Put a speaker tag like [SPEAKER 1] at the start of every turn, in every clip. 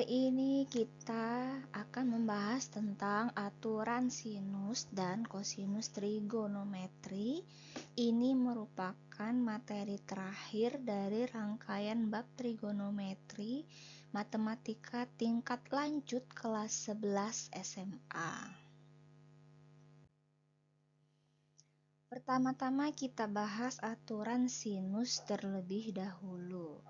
[SPEAKER 1] Hari ini kita akan membahas tentang aturan sinus dan kosinus trigonometri. Ini merupakan materi terakhir dari rangkaian bab trigonometri matematika tingkat lanjut kelas 11 SMA. Pertama-tama kita bahas aturan sinus terlebih dahulu.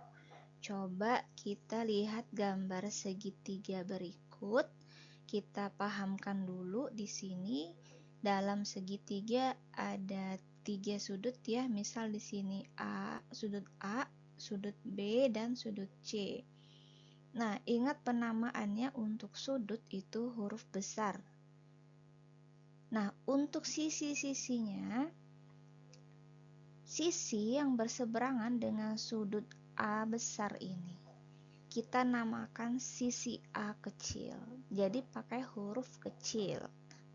[SPEAKER 1] Coba kita lihat gambar segitiga berikut. Kita pahamkan dulu di sini. Dalam segitiga ada 3 sudut ya. Misal di sini A, sudut B, dan sudut C. Nah, ingat penamaannya untuk sudut itu huruf besar. Nah, untuk sisi-sisinya, sisi yang berseberangan dengan sudut A besar ini kita namakan sisi A kecil. Jadi pakai huruf kecil,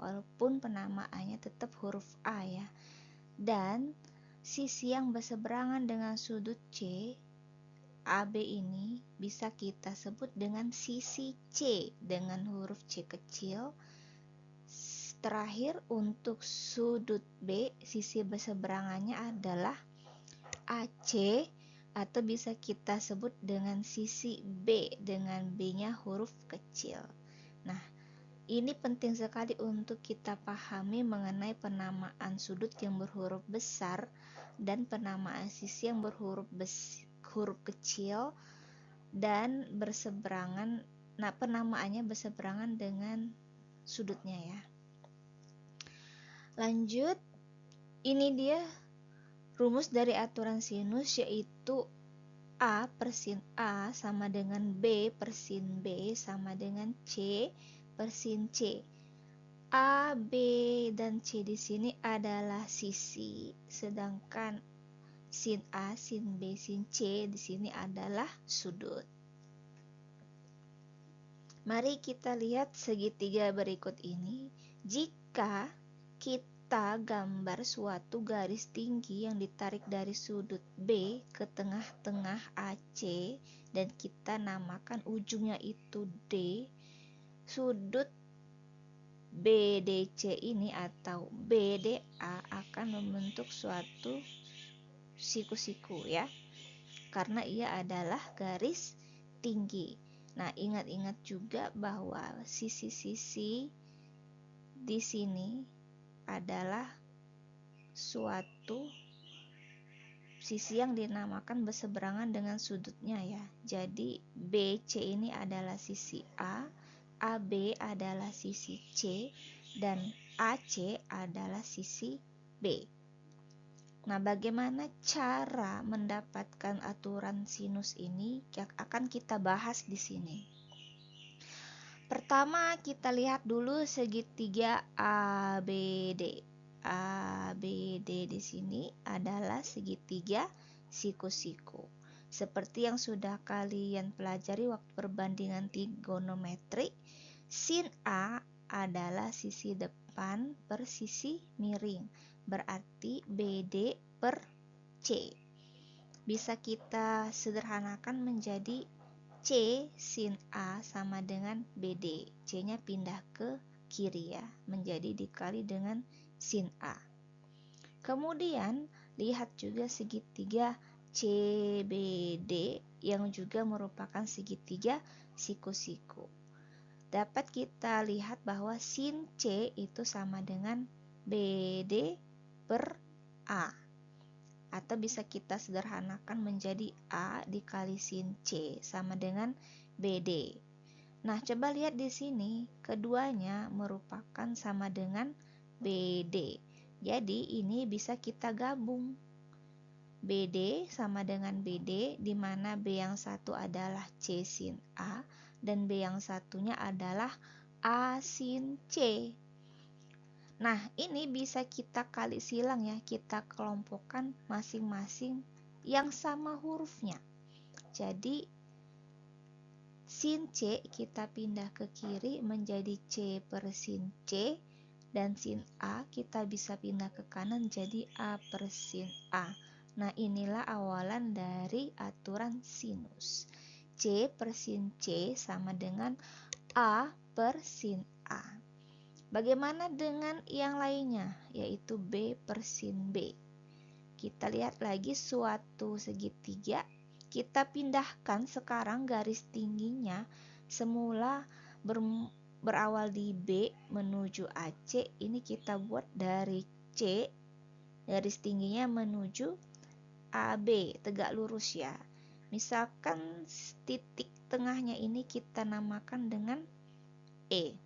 [SPEAKER 1] walaupun penamaannya tetap huruf A ya. Dan sisi yang berseberangan dengan sudut C, AB ini bisa kita sebut dengan sisi C dengan huruf C kecil. Terakhir untuk sudut B, sisi berseberangannya adalah AC, atau bisa kita sebut dengan sisi B dengan B-nya huruf kecil. Nah, ini penting sekali untuk kita pahami mengenai penamaan sudut yang berhuruf besar dan penamaan sisi yang berhuruf kecil dan berseberangan. Nah, penamaannya berseberangan dengan sudutnya ya. Lanjut, ini dia rumus dari aturan sinus, yaitu A per sin A sama dengan B per sin B sama dengan C per sin C. A, B, dan C di sini adalah sisi, sedangkan sin A, sin B, sin C di sini adalah sudut. Mari kita lihat segitiga berikut ini. Jika kita gambar suatu garis tinggi yang ditarik dari sudut B ke tengah-tengah AC dan kita namakan ujungnya itu D, sudut BDC ini atau BDA akan membentuk suatu siku-siku ya, karena ia adalah garis tinggi. Nah, ingat-ingat juga bahwa sisi-sisi di sini adalah suatu sisi yang dinamakan berseberangan dengan sudutnya ya. Jadi BC ini adalah sisi A, AB adalah sisi C, dan AC adalah sisi B. Nah, bagaimana cara mendapatkan aturan sinus ini yang akan kita bahas di sini. Pertama, kita lihat dulu segitiga ABD. ABD di sini adalah segitiga siku-siku. Seperti yang sudah kalian pelajari waktu perbandingan trigonometri, sin A adalah sisi depan per sisi miring, berarti BD per C. Bisa kita sederhanakan menjadi C sin A sama dengan BD. C-nya pindah ke kiri ya, menjadi dikali dengan sin A. Kemudian lihat juga segitiga CBD yang juga merupakan segitiga siku-siku. Dapat kita lihat bahwa sin C itu sama dengan BD per A, atau bisa kita sederhanakan menjadi A dikali sin C sama dengan BD. Nah, coba lihat di sini, keduanya merupakan sama dengan BD. Jadi ini bisa kita gabung. BD sama dengan BD, di mana B yang satu adalah C sin A dan B yang satunya adalah A sin C. Nah, ini bisa kita kali silang ya, kita kelompokkan masing-masing yang sama hurufnya. Jadi sin C kita pindah ke kiri menjadi C per sin C, dan sin A kita bisa pindah ke kanan jadi A per sin A. Nah, inilah awalan dari aturan sinus. C per sin C sama dengan A per sin A. Bagaimana dengan yang lainnya, yaitu B per sin B? Kita lihat lagi suatu segitiga. Kita pindahkan sekarang garis tingginya. Semula berawal di B menuju AC. Ini kita buat dari C, garis tingginya menuju AB, tegak lurus ya. Misalkan titik tengahnya ini kita namakan dengan E.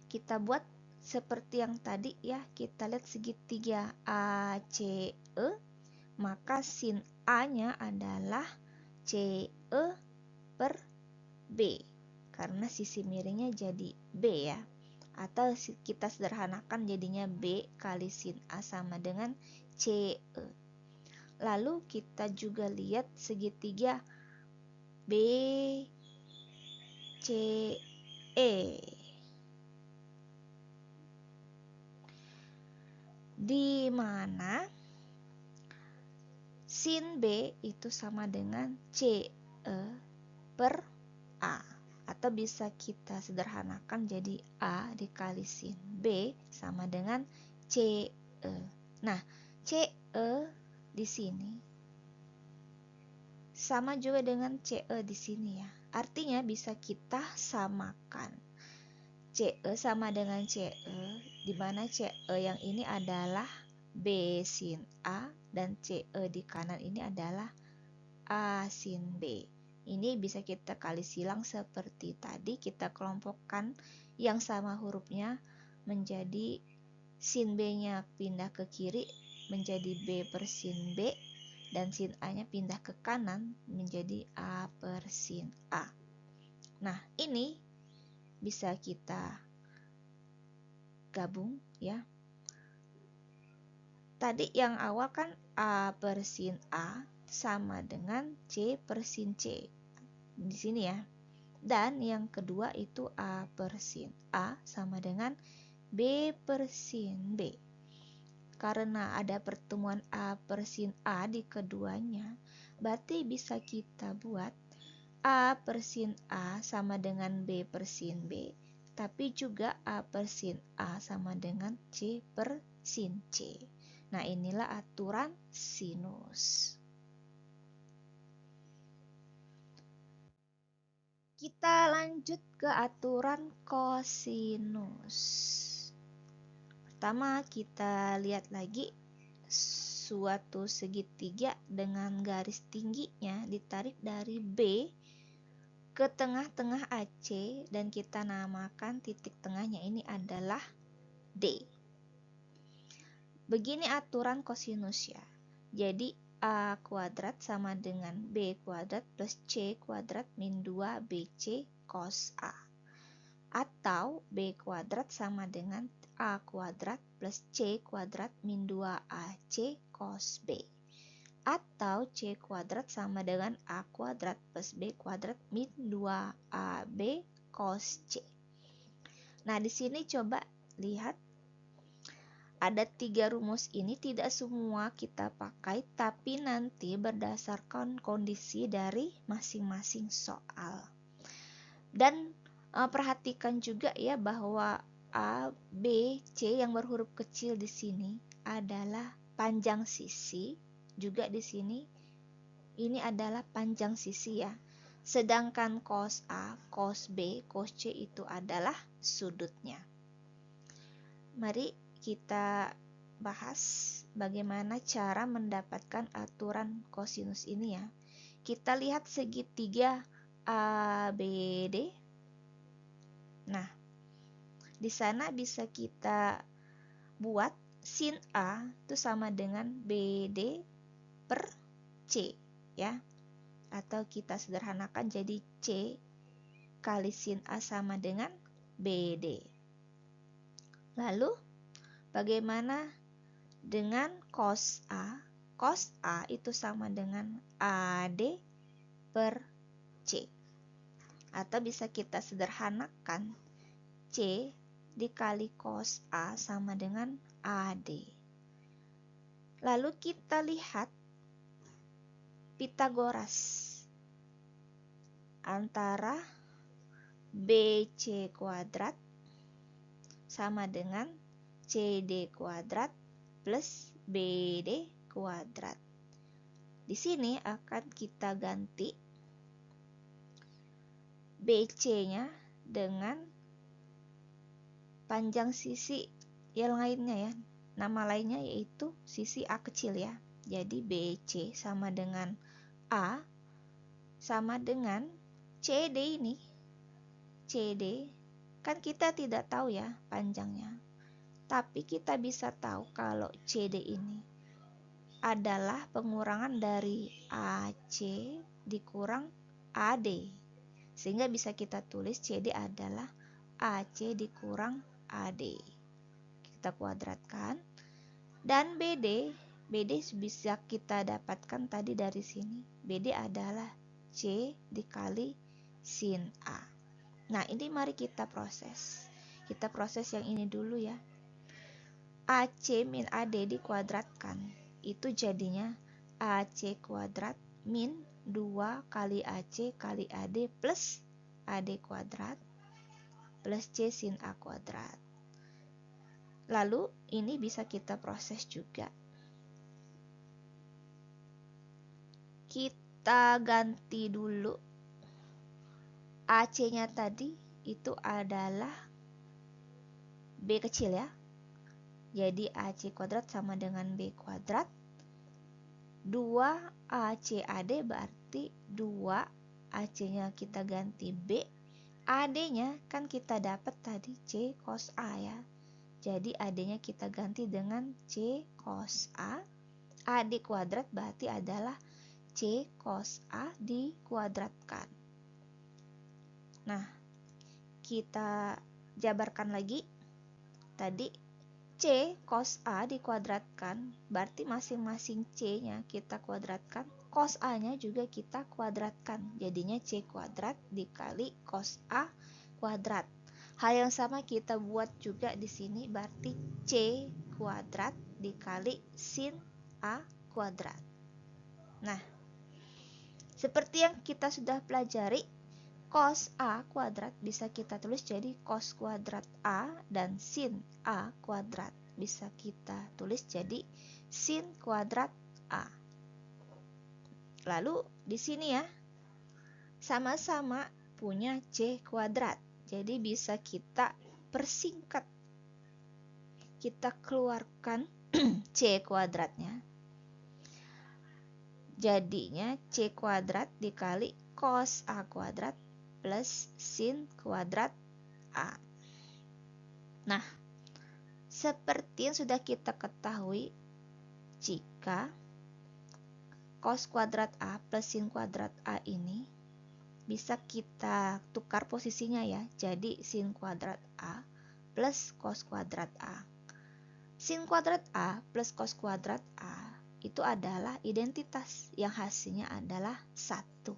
[SPEAKER 1] Kita buat seperti yang tadi ya, kita lihat segitiga ACE, maka sin A-nya adalah CE per B, karena sisi miringnya jadi B ya. Atau kita sederhanakan jadinya B kali sin A sama dengan CE. Lalu kita juga lihat segitiga BCE, di mana sin B itu sama dengan CE per A. Atau bisa kita sederhanakan jadi A dikali sin B sama dengan CE. Nah, CE di sini sama juga dengan CE di sini ya. Artinya bisa kita samakan. CE sama dengan CE, di mana CE yang ini adalah B sin A dan CE di kanan ini adalah A sin B. Ini bisa kita kali silang seperti tadi, kita kelompokkan yang sama hurufnya menjadi sin B-nya pindah ke kiri menjadi B per sin B, dan sin A-nya pindah ke kanan menjadi A per sin A. Nah, ini bisa kita gabung ya. Tadi yang awal kan A per sin A sama dengan C per sin C di sini ya. Dan yang kedua itu A per sin A sama dengan B per sin B. Karena ada pertemuan A per sin A di keduanya, berarti bisa kita buat A per sin A sama dengan B per sin B, tapi juga A per sin A sama dengan C per sin C. Nah, inilah aturan sinus. Kita lanjut ke aturan kosinus. Pertama, kita lihat lagi suatu segitiga dengan garis tingginya ditarik dari B ke tengah-tengah AC dan kita namakan titik tengahnya ini adalah D. Begini aturan kosinus ya. Jadi A kuadrat sama dengan B kuadrat plus C kuadrat min 2 BC cos A. Atau B kuadrat sama dengan A kuadrat plus C kuadrat min 2AC cos B. Atau C kuadrat sama dengan A kuadrat plus B kuadrat min 2AB cos C. Nah, di sini coba lihat. Ada 3 rumus ini, tidak semua kita pakai, tapi nanti berdasarkan kondisi dari masing-masing soal. Dan perhatikan juga ya bahwa A, B, C yang berhuruf kecil di sini adalah panjang sisi, juga di sini ini adalah panjang sisi ya. Sedangkan cos A, cos B, cos C itu adalah sudutnya. Mari kita bahas bagaimana cara mendapatkan aturan kosinus ini ya. Kita lihat segitiga ABD. Nah, di sana bisa kita buat sin A itu sama dengan BD per C ya. Atau kita sederhanakan jadi C kali sin A sama dengan BD. Lalu bagaimana dengan cos A? Cos A itu sama dengan AD per C. Atau bisa kita sederhanakan C dikali cos A sama dengan AD. Lalu kita lihat Pitagoras. antara BC kuadrat sama dengan CD kuadrat plus BD kuadrat. Di sini akan kita ganti BC-nya dengan panjang sisi yang lainnya ya. Nama lainnya yaitu sisi A kecil ya. Jadi BC sama dengan A sama dengan CD ini. CD kan kita tidak tahu ya panjangnya. Tapi kita bisa tahu kalau CD ini adalah pengurangan dari AC dikurang AD. Sehingga bisa kita tulis CD adalah AC dikurang AD. Kita kuadratkan. Dan BD bisa kita dapatkan tadi dari sini. BD adalah C dikali sin A. Nah, ini mari kita proses. Kita proses yang ini dulu ya. AC min AD dikuadratkan. Itu jadinya AC kuadrat min 2 kali AC kali AD plus AD kuadrat plus C sin A kuadrat. Lalu ini bisa kita proses juga. Kita ganti dulu AC-nya tadi itu adalah B kecil ya. Jadi AC kuadrat sama dengan B kuadrat. 2 ACAD berarti 2 AC-nya kita ganti B. AD-nya kan kita dapat tadi C cos A ya. Jadi AD-nya kita ganti dengan C cos A. AD kuadrat berarti adalah C cos A dikuadratkan. Nah, kita jabarkan lagi. Tadi C cos A dikuadratkan, berarti masing-masing C-nya kita kuadratkan, cos A-nya juga kita kuadratkan. Jadinya C kuadrat dikali cos A kuadrat. Hal yang sama kita buat juga di sini, berarti C kuadrat dikali sin A kuadrat. Nah, seperti yang kita sudah pelajari, cos A kuadrat bisa kita tulis jadi cos kuadrat A, dan sin A kuadrat bisa kita tulis jadi sin kuadrat A. Lalu di sini ya, sama-sama punya C kuadrat. Jadi bisa kita persingkat. Kita keluarkan C kuadratnya. Jadinya C kuadrat dikali cos A kuadrat plus sin kuadrat A. Nah, seperti yang sudah kita ketahui, jika cos kuadrat A plus sin kuadrat A ini bisa kita tukar posisinya ya. Jadi sin kuadrat A plus cos kuadrat A. Sin kuadrat A plus cos kuadrat A itu adalah identitas yang hasilnya adalah 1.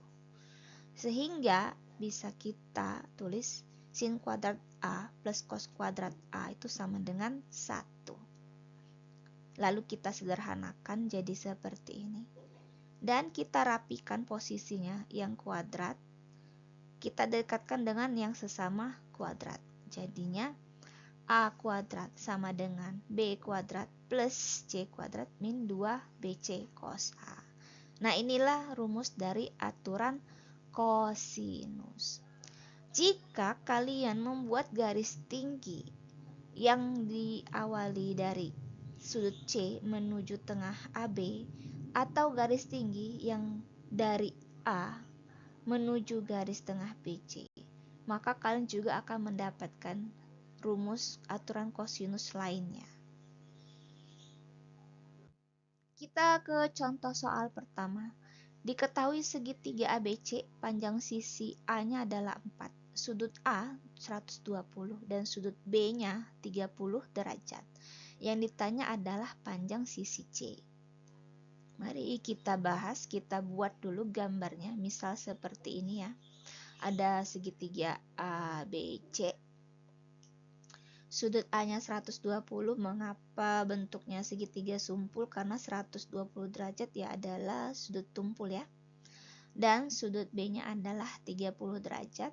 [SPEAKER 1] Sehingga bisa kita tulis sin kuadrat A plus cos kuadrat A itu sama dengan 1. Lalu kita sederhanakan jadi seperti ini. Dan kita rapikan posisinya yang kuadrat. Kita dekatkan dengan yang sesama kuadrat. Jadinya A kuadrat sama dengan B kuadrat plus C kuadrat min 2BC cos A. Nah, inilah rumus dari aturan kosinus. Jika kalian membuat garis tinggi yang diawali dari sudut C menuju tengah AB, atau garis tinggi yang dari A menuju garis tengah BC, maka kalian juga akan mendapatkan rumus aturan kosinus lainnya. Kita ke contoh soal pertama. Diketahui segitiga ABC panjang sisi A-nya adalah 4. Sudut A 120 dan sudut B-nya 30 derajat. Yang ditanya adalah panjang sisi C. Mari kita bahas, kita buat dulu gambarnya. Misal seperti ini ya. Ada segitiga ABC. Sudut A-nya 120, mengapa bentuknya segitiga sumpul? Karena 120 derajat ya adalah sudut tumpul ya. dan sudut B-nya adalah 30 derajat.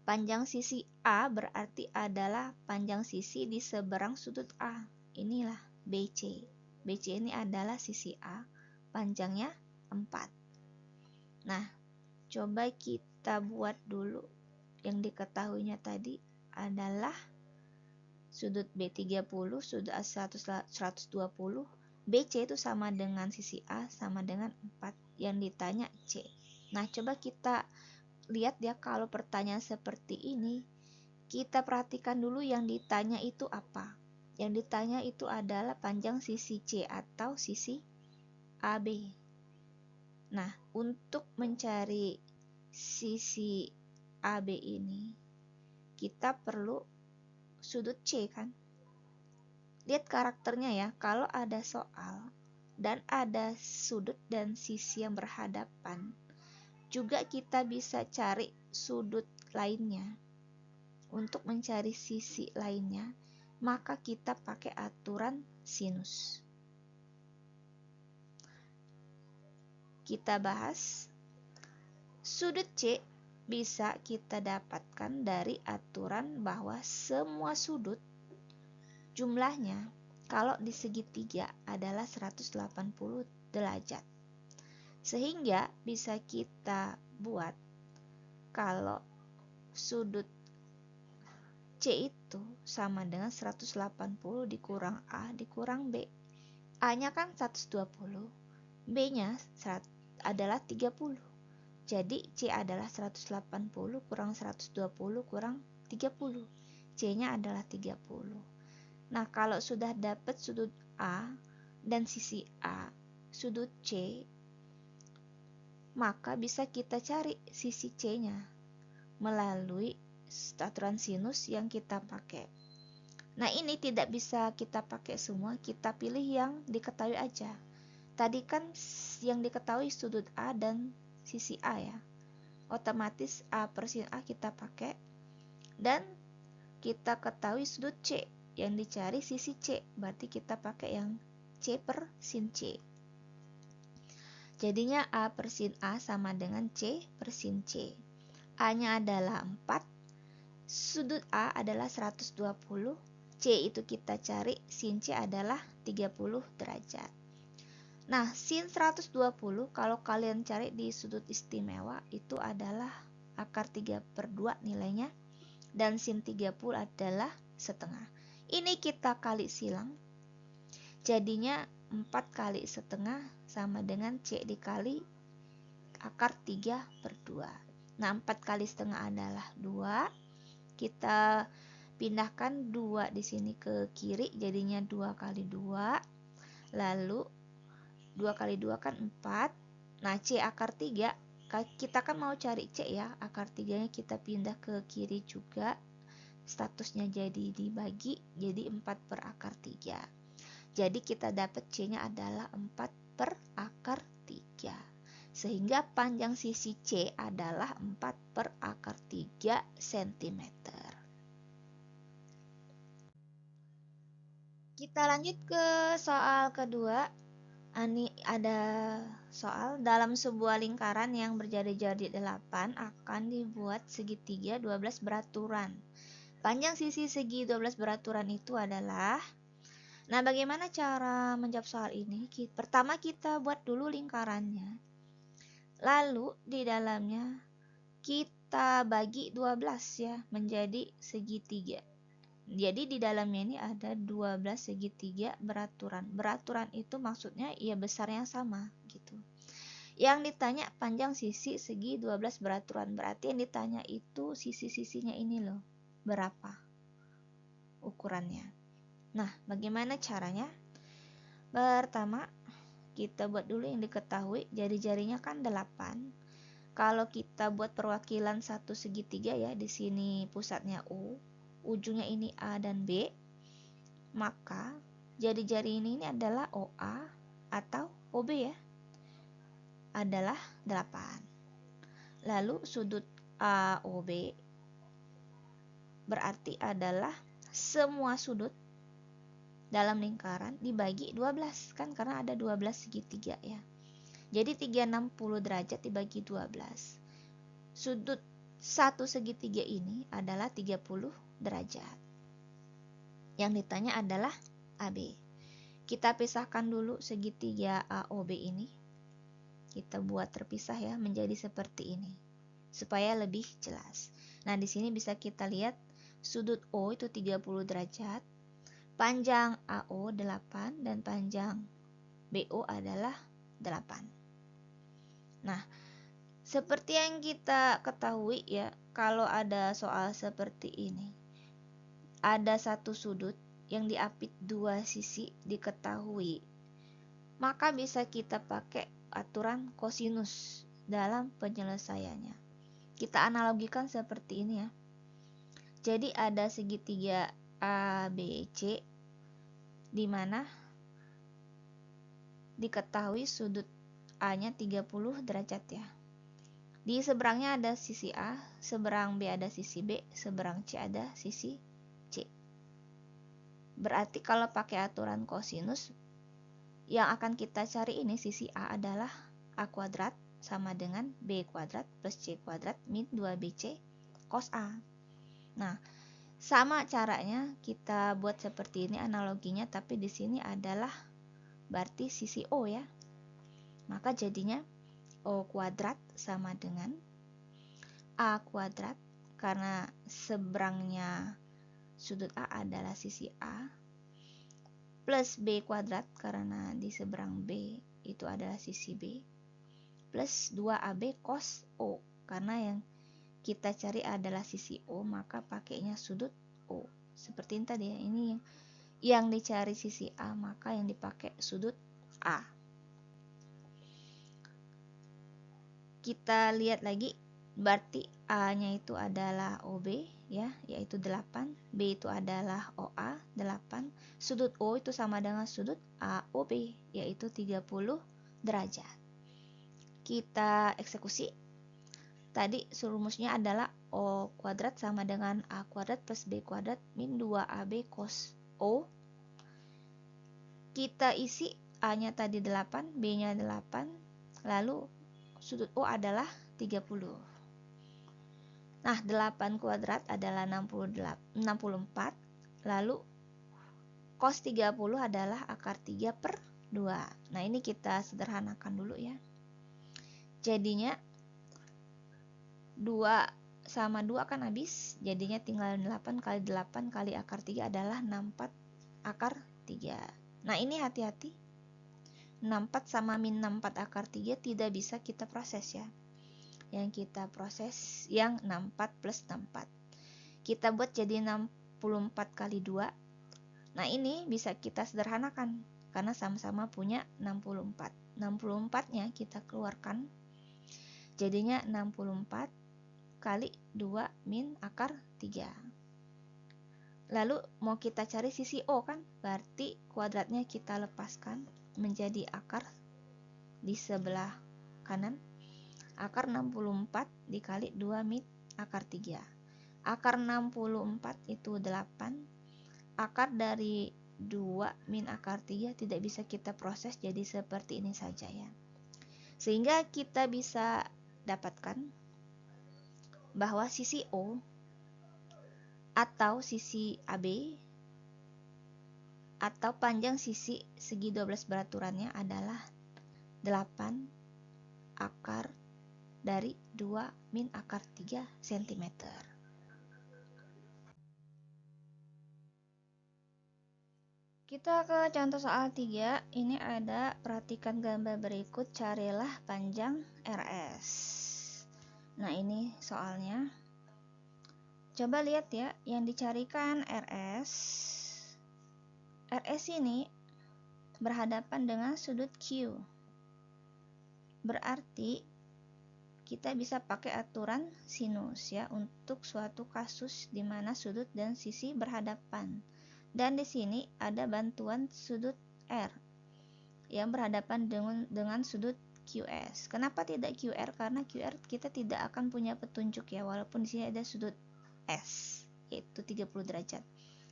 [SPEAKER 1] Panjang sisi A berarti adalah panjang sisi di seberang sudut A. Inilah BC. BC ini adalah sisi A, panjangnya 4. Nah, coba kita buat dulu. Yang diketahuinya tadi adalah sudut B 30, sudut A 120, BC itu sama dengan sisi A sama dengan 4. Yang ditanya C. Nah, coba kita lihat ya, kalau pertanyaan seperti ini, kita perhatikan dulu yang ditanya itu apa. Yang ditanya itu adalah panjang sisi C atau sisi AB. Nah, untuk mencari sisi AB ini, kita perlu sudut C kan. Lihat karakternya ya, kalau ada soal dan ada sudut dan sisi yang berhadapan, juga kita bisa cari sudut lainnya. Untuk mencari sisi lainnya, maka kita pakai aturan sinus. Kita bahas sudut C bisa kita dapatkan dari aturan bahwa semua sudut jumlahnya kalau di segitiga adalah 180 derajat. Sehingga bisa kita buat kalau sudut C itu sama dengan 180 dikurang A dikurang B. A-nya kan 120, B-nya adalah 30. Jadi C adalah 180 kurang 120 kurang 30. C-nya adalah 30. Nah, kalau sudah dapat sudut A dan sisi A, sudut C, maka bisa kita cari sisi C-nya melalui aturan sinus yang kita pakai. Nah, ini tidak bisa kita pakai semua, kita pilih yang diketahui aja. Tadi kan yang diketahui sudut A dan sisi A ya. Otomatis A per sin A kita pakai. Dan kita ketahui sudut C, yang dicari sisi C, berarti kita pakai yang C per sin C. Jadinya A per sin A sama dengan C per sin C. A-nya adalah 4, sudut A adalah 120, C itu kita cari, sin C adalah 30 derajat. Nah, sin 120 kalau kalian cari di sudut istimewa itu adalah akar 3/2 nilainya, dan sin 30 adalah setengah. Ini kita kali silang, jadinya 4 kali setengah sama dengan C dikali akar 3/2. Nah, 4 kali setengah adalah 2. Kita pindahkan 2 di sini ke kiri, jadinya 2 kali 2. Lalu 2 kali 2 kan 4. Nah, C akar 3, kita kan mau cari C ya, akar 3-nya kita pindah ke kiri juga. Statusnya jadi dibagi, jadi 4 per akar 3. Jadi kita dapat C-nya adalah 4 per akar 3. Sehingga panjang sisi C adalah 4 per akar 3 cm. Kita lanjut ke soal kedua. Ini ada soal, dalam sebuah lingkaran yang berjari-jari 8 akan dibuat segitiga 12 beraturan. Panjang sisi segi 12 beraturan itu adalah. Nah, bagaimana cara menjawab soal ini? Pertama kita buat dulu lingkarannya. Lalu di dalamnya kita bagi 12 ya menjadi segitiga. Jadi di dalamnya ini ada 12 segitiga beraturan. Beraturan itu maksudnya ya besarnya sama gitu. Yang ditanya panjang sisi segi 12 beraturan, berarti yang ditanya itu sisi-sisinya ini loh, berapa ukurannya. Nah, bagaimana caranya? Pertama, kita buat dulu yang diketahui, jari-jarinya kan 8. Kalau kita buat perwakilan satu segitiga ya, di sini pusatnya U, ujungnya ini A dan B, maka jari-jari ini adalah OA atau OB ya, adalah 8. Lalu sudut AOB berarti adalah semua sudut dalam lingkaran dibagi 12 kan, karena ada 12 segitiga ya. Jadi 360 derajat dibagi 12. Sudut satu segitiga ini adalah 30 derajat. Yang ditanya adalah AB. Kita pisahkan dulu segitiga AOB ini. Kita buat terpisah ya, menjadi seperti ini supaya lebih jelas. Nah, di sini bisa kita lihat sudut O itu 30 derajat, panjang AO 8 dan panjang BO adalah 8. Nah, seperti yang kita ketahui ya, kalau ada soal seperti ini, ada satu sudut yang diapit dua sisi diketahui, maka bisa kita pakai aturan kosinus dalam penyelesaiannya. Kita analogikan seperti ini ya. Jadi ada segitiga ABC di mana diketahui sudut A-nya 30 derajat ya. Di seberangnya ada sisi A, seberang B ada sisi B, seberang C ada sisi C. Berarti kalau pakai aturan kosinus, yang akan kita cari ini sisi A adalah A kuadrat sama dengan B kuadrat plus C kuadrat min 2BC cos A. Nah, sama caranya kita buat seperti ini analoginya, tapi di sini adalah berarti sisi O ya. Maka jadinya O kuadrat sama dengan A kuadrat, karena seberangnya sudut A adalah sisi A, plus B kuadrat karena di seberang B itu adalah sisi B, plus 2AB cos O, karena yang kita cari adalah sisi O, maka pakainya sudut O. Seperti ini tadi ya, ini yang dicari sisi A, maka yang dipakai sudut A. Kita lihat lagi, berarti A-nya itu adalah OB ya, yaitu 8, B itu adalah OA 8, sudut O itu sama dengan sudut AOB yaitu 30 derajat. Kita eksekusi. Tadi rumusnya adalah O kuadrat sama dengan A kuadrat plus B kuadrat min 2AB cos O. Kita isi A-nya tadi 8, B-nya 8, lalu sudut O adalah 30. Nah, 8 kuadrat adalah 64, lalu cos 30 adalah akar 3 per 2. Nah, ini kita sederhanakan dulu ya. Jadinya 2 sama 2 kan habis, jadinya tinggal 8 kali 8 kali akar 3 adalah 64 akar 3. Nah, ini hati-hati. 64 sama min 64 akar 3 tidak bisa kita proses ya. Yang kita proses yang 64 plus 64. Kita buat jadi 64 kali 2. Nah, ini bisa kita sederhanakan karena sama-sama punya 64. 64-nya kita keluarkan. Jadinya 64 kali 2 min akar 3. Lalu mau kita cari sisi O kan? Berarti kuadratnya kita lepaskan menjadi akar di sebelah kanan. Akar 64 dikali 2 min akar 3. Akar 64 itu 8. Akar dari 2 min akar 3 tidak bisa kita proses, jadi seperti ini saja ya. Sehingga kita bisa dapatkan bahwa sisi O atau sisi AB atau panjang sisi segi 12 beraturannya adalah 8 akar dari 2 min akar 3 cm. Kita ke contoh soal 3. Ini ada, perhatikan gambar berikut, carilah panjang RS. Nah, ini soalnya. Coba lihat ya, yang dicarikan RS. RS ini berhadapan dengan sudut Q. Berarti kita bisa pakai aturan sinus ya untuk suatu kasus di mana sudut dan sisi berhadapan. Dan di sini ada bantuan sudut R yang berhadapan dengan sudut QS. Kenapa tidak QR? Karena QR kita tidak akan punya petunjuk ya, walaupun di sini ada sudut S yaitu 30 derajat.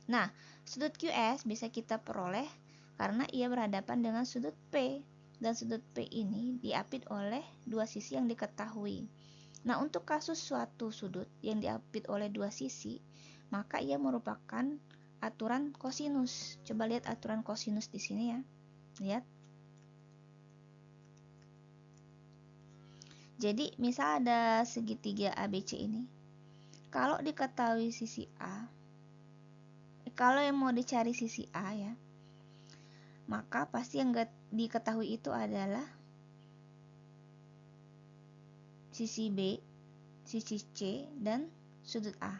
[SPEAKER 1] Nah, sudut QS bisa kita peroleh karena ia berhadapan dengan sudut P. dan sudut P ini diapit oleh dua sisi yang diketahui. Nah, untuk kasus suatu sudut yang diapit oleh dua sisi, maka ia merupakan aturan kosinus. Coba lihat aturan kosinus di sini ya. Lihat. Jadi, misal ada segitiga ABC ini. Kalau diketahui sisi A, kalau yang mau dicari sisi A ya, maka pasti yang diketahui itu adalah sisi B, sisi C, dan sudut A.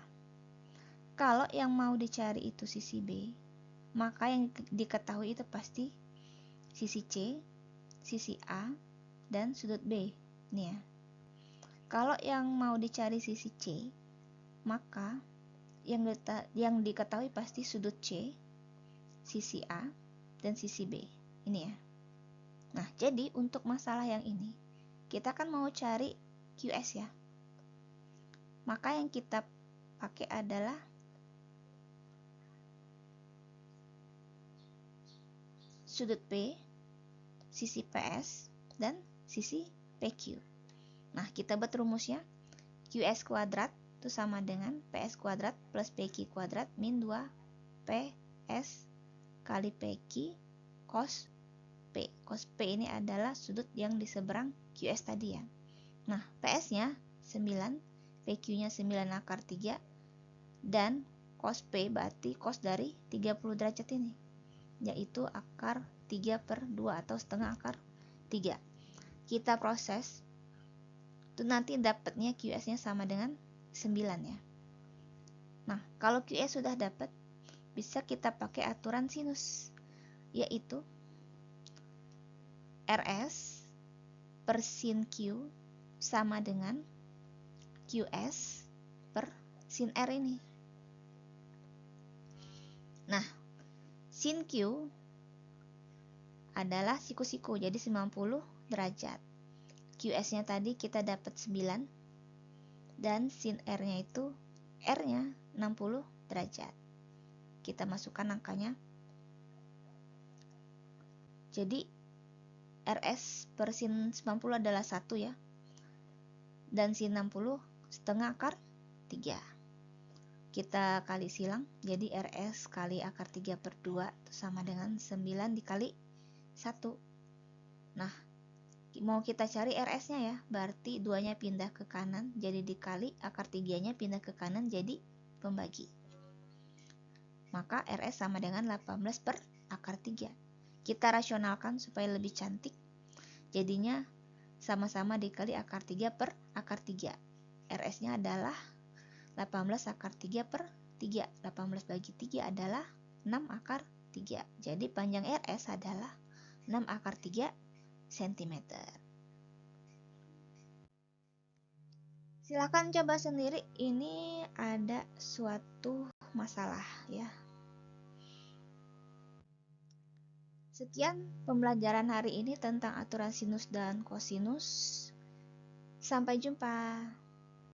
[SPEAKER 1] Kalau yang mau dicari itu sisi B, maka yang diketahui itu pasti sisi C, sisi A, dan sudut B. Ini ya. Kalau yang mau dicari sisi C, maka yang diketahui pasti sudut C, sisi A, dan sisi B. Ini ya. Nah, jadi untuk masalah yang ini, kita kan mau cari QS ya. Maka yang kita pakai adalah sudut P, sisi PS, dan sisi PQ. Nah, kita buat rumusnya. QS kuadrat itu sama dengan PS kuadrat plus PQ kuadrat min 2 PS kali PQ cos P. Cos P ini adalah sudut yang di seberang QS tadi ya. Nah, PS-nya 9, PQ-nya 9 akar 3, dan cos P berarti cos dari 30 derajat ini, yaitu akar 3 per 2 atau setengah akar 3. Kita proses, itu nanti dapatnya QS-nya sama dengan 9 ya. Nah, kalau QS sudah dapat, bisa kita pakai aturan sinus, yaitu RS per sin Q sama dengan QS per sin R ini. Nah, sin Q adalah siku-siku, jadi 90 derajat. QS-nya tadi kita dapat 9, dan sin R-nya itu R-nya 60 derajat. Kita masukkan angkanya. Jadi RS per sin 90 adalah 1 ya. Dan sin 60 setengah akar 3. Kita kali silang, jadi RS kali akar 3 per 2 itu sama dengan 9 dikali 1. Nah, mau kita cari RS-nya ya, berarti 2-nya pindah ke kanan, jadi dikali akar 3-nya pindah ke kanan, jadi pembagi. Maka RS sama dengan 18 per akar 3. Kita rasionalkan supaya lebih cantik. Jadinya sama-sama dikali akar 3 per akar 3. RS-nya adalah 18 akar 3 per 3. 18 bagi 3 adalah 6 akar 3. Jadi panjang RS adalah 6 akar 3 cm. Silakan coba sendiri, ini ada suatu masalah ya. Sekian pembelajaran hari ini tentang aturan sinus dan kosinus. Sampai jumpa.